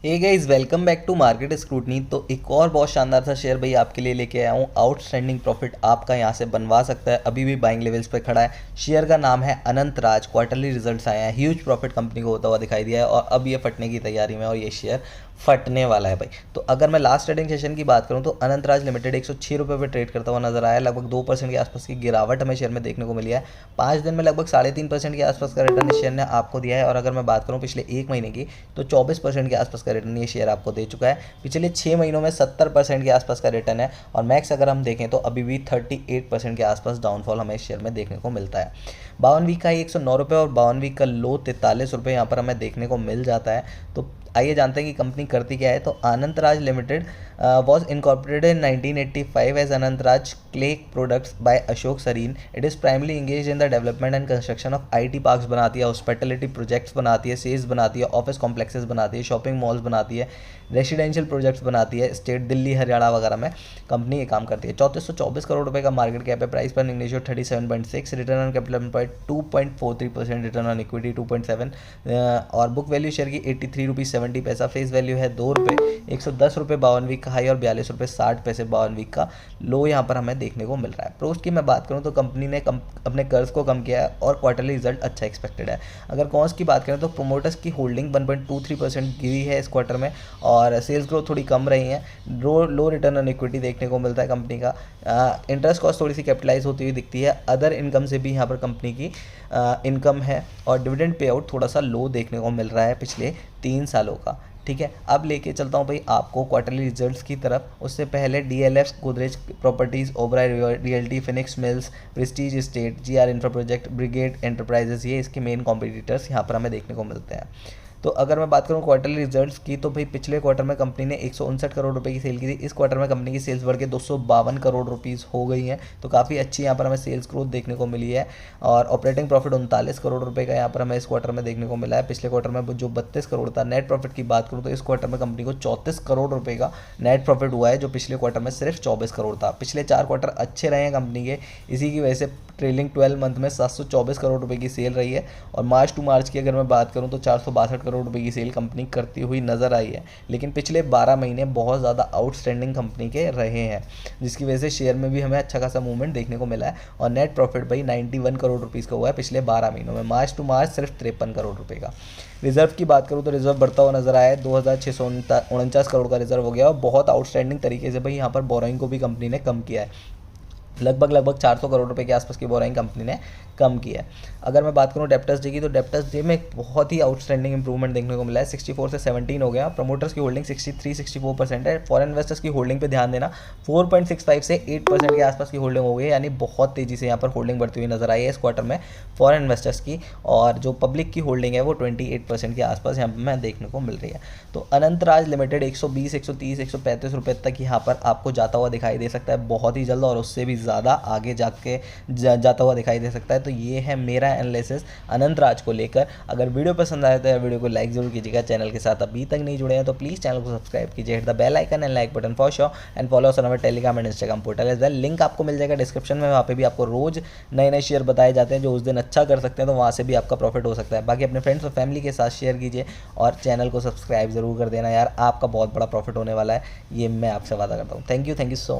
Hey guys, welcome back to market scrutiny. तो एक और बहुत शानदार सा शेयर भाई आपके लिए लेके आया हूँ। आउटस्टैंडिंग प्रॉफिट आपका यहाँ से बनवा सकता है, अभी भी बाइंग लेवल्स पे खड़ा है। शेयर का नाम है अनंत राज। क्वार्टरली रिजल्ट्स आए हैं, ह्यूज प्रॉफिट कंपनी को होता हुआ दिखाई दिया है और अब ये फटने की तैयारी में और ये शेयर फटने वाला है भाई। तो अगर मैं लास्ट ट्रेडिंग सेशन की बात करूँ तो अनंत राज लिमिटेड 106 रुपये पर ट्रेड करता हुआ नजर आया। लगभग 2% के आसपास की गिरावट हमें शेयर में देखने को मिली है। 5 दिन में लगभग 3.5% के आसपास का रिटर्न इस शेयर ने आपको दिया है। और अगर मैं बात करूँ पिछले एक महीने की तो 24% के आसपास का रिटर्न ये शेयर आपको दे चुका है। पिछले 6 महीनों में 70% के आसपास का रिटर्न है। और मैक्स अगर हम देखें तो अभी भी 38% के आसपास डाउनफॉल हमें इस शेयर में देखने को मिलता है। 52 वीक का ही 109 रुपये और 52 वीक का लो 43 रुपये यहाँ पर हमें देखने को मिल जाता है। तो आइए जानते हैं कि कंपनी करती क्या है। तो Anant Raj limited was incorporated in 1985 as Anant Raj clay products by Ashok Sarin. It is primarily engage in the development and construction of IT parks बनाती है, हॉस्पिटलिटी प्रोजेक्ट्स बनाती है, सेल्स बनाती है, ऑफिस कॉम्प्लेक्सेस बनाती है, शॉपिंग मॉल्स बनाती है, रेसिडेंशियल प्रोजेक्ट्स बनाती है। स्टेट दिल्ली हरियाणा वगैरह में कंपनी ये काम करती है। 3424 करोड़ रुपए का मार्केट कैप है। प्राइस पर ratio 37.6, return on capital employed 2.43%, return on equity 2.7 और बुक वैल्यू शेयर की 83 रुपीज़ 70 पैसा। फेस वैल्यू है 2 रुपये। 110 रुपये 52 वीक का हाई और 42 रुपये 60 पैसे 52 वीक का लो यहाँ पर हमें देखने को मिल रहा है। प्रोस्ट की मैं बात करूँ तो कंपनी ने अपने कर्ज को कम किया है और क्वार्टरली रिजल्ट अच्छा एक्सपेक्टेड है। अगर कॉन्स की बात करें तो प्रोमोटर्स की होल्डिंग 1.23% गिरी है इस क्वार्टर में और सेल्स ग्रोथ थोड़ी कम रही है। लो रिटर्न ऑन इक्विटी देखने को मिलता है कंपनी का। इंटरेस्ट कॉस्ट थोड़ी सी कैपिटलाइज होती हुई दिखती है। अदर इनकम से भी यहाँ पर कंपनी की इनकम है और डिविडेंड पे आउट थोड़ा सा लो देखने को मिल रहा है पिछले 3 सालों का। ठीक है, अब लेके चलता हूँ भाई आपको क्वार्टरली रिजल्ट्स की तरफ। उससे पहले DLF, Godrej properties, Oberoi realty, Phoenix Mills, Prestige Estate, GR infra project, Brigade enterprises, ये इसके मेन कॉम्पिटिटर्स यहाँ पर हमें देखने को मिलते हैं। तो अगर मैं बात करूं क्वार्टरली रिजल्ट्स की तो भाई पिछले क्वार्टर में कंपनी ने 159 करोड़ रुपए की सेल की थी। इस क्वार्टर में कंपनी की सेल्स बढ़ के 252 करोड़ रुपीस हो गई हैं। तो काफ़ी अच्छी यहाँ पर हमें सेल्स ग्रोथ देखने को मिली है। और ऑपरेटिंग प्रॉफिट 39 करोड़ रुपए का यहाँ पर हमें इस क्वार्टर में देखने को मिला है। पिछले क्वार्टर में जो 32 करोड़ था। नेट प्रॉफिट की बात करूँ तो इस क्वार्टर में कंपनी को 34 करोड़ रुपये का नेट प्रॉफिट हुआ है, जो पिछले क्वार्टर में सिर्फ 24 करोड़ था। पिछले 4 क्वार्टर अच्छे रहे हैं कंपनी के, इसी की वजह से ट्रेलिंग 12 मंथ में 724 करोड़ रुपए की सेल रही है। और मार्च टू मार्च की अगर मैं बात करूं तो 462 करोड़ रुपए की सेल कंपनी करती हुई नज़र आई है। लेकिन पिछले 12 महीने बहुत ज़्यादा आउटस्टैंडिंग कंपनी के रहे हैं, जिसकी वजह से शेयर में भी हमें अच्छा खासा मूवमेंट देखने को मिला है। और नेट प्रॉफिट भाई 91 करोड़ रुपीज़ का हुआ है पिछले 12 महीनों में। मार्च टू मार्च सिर्फ 53 करोड़ रुपये का। रिजर्व की बात करूँ तो रिजर्व बढ़ता हुआ नजर आया है। 2649 करोड़ का रिजर्व हो गया और बहुत आउटस्टैंडिंग तरीके से भाई यहाँ पर बोरोइंग को भी कंपनी ने कम किया है। लगभग 400 करोड़ रुपए के आसपास की बोराइंग कंपनी ने कम की है। अगर मैं बात करूं डेप्टर्स डे की तो डेप्टर्स डे में एक बहुत ही आउटस्टैंडिंग इंप्रूवमेंट देखने को मिला है। 64 से 17 हो गया। प्रमोटर्स की होल्डिंग 63-64% है। फॉरेन इन्वेस्टर्स की होल्डिंग पे ध्यान देना, 4.65 से 8% के आसपास की होल्डिंग हो गई है। यानी बहुत तेज़ी से यहाँ पर होल्डिंग बढ़ती हुई नजर आई है इस क्वार्टर में फॉरेन इन्वेस्टर्स की। और जो पब्लिक की होल्डिंग है वो 28% के आसपास यहाँ पर मैं देखने को मिल रही है। तो अनंत राज लिमिटेड 120, 130, 135 रुपये तक यहाँ पर आपको जाता हुआ दिखाई दे सकता है बहुत ही जल्द, और उससे भी ज़्यादा आगे जाता हुआ दिखाई दे सकता है। तो ये है मेरा एनालिसिस अनंत राज को लेकर। अगर वीडियो पसंद आया तो वीडियो को लाइक जरूर कीजिएगा। चैनल के साथ अभी तक नहीं जुड़े हैं तो प्लीज़ चैनल को सब्सक्राइब कीजिए, hit the bell icon and like button for sure and follow us on our Telegram and Instagram portal as well. Link आपको मिल जाएगा डिस्क्रिप्शन में। वहाँ पे भी आपको रोज नए नए शेयर बताए जाते हैं जो उस दिन अच्छा कर सकते हैं, तो वहाँ से भी आपका प्रॉफिट हो सकता है। बाकी अपने फ्रेंड्स और फैमिली के साथ शेयर कीजिए और चैनल को सब्सक्राइब जरूर कर देना यार, आपका बहुत बड़ा प्रॉफिट होने वाला है, ये मैं आपसे वादा करता हूँ। Thank you so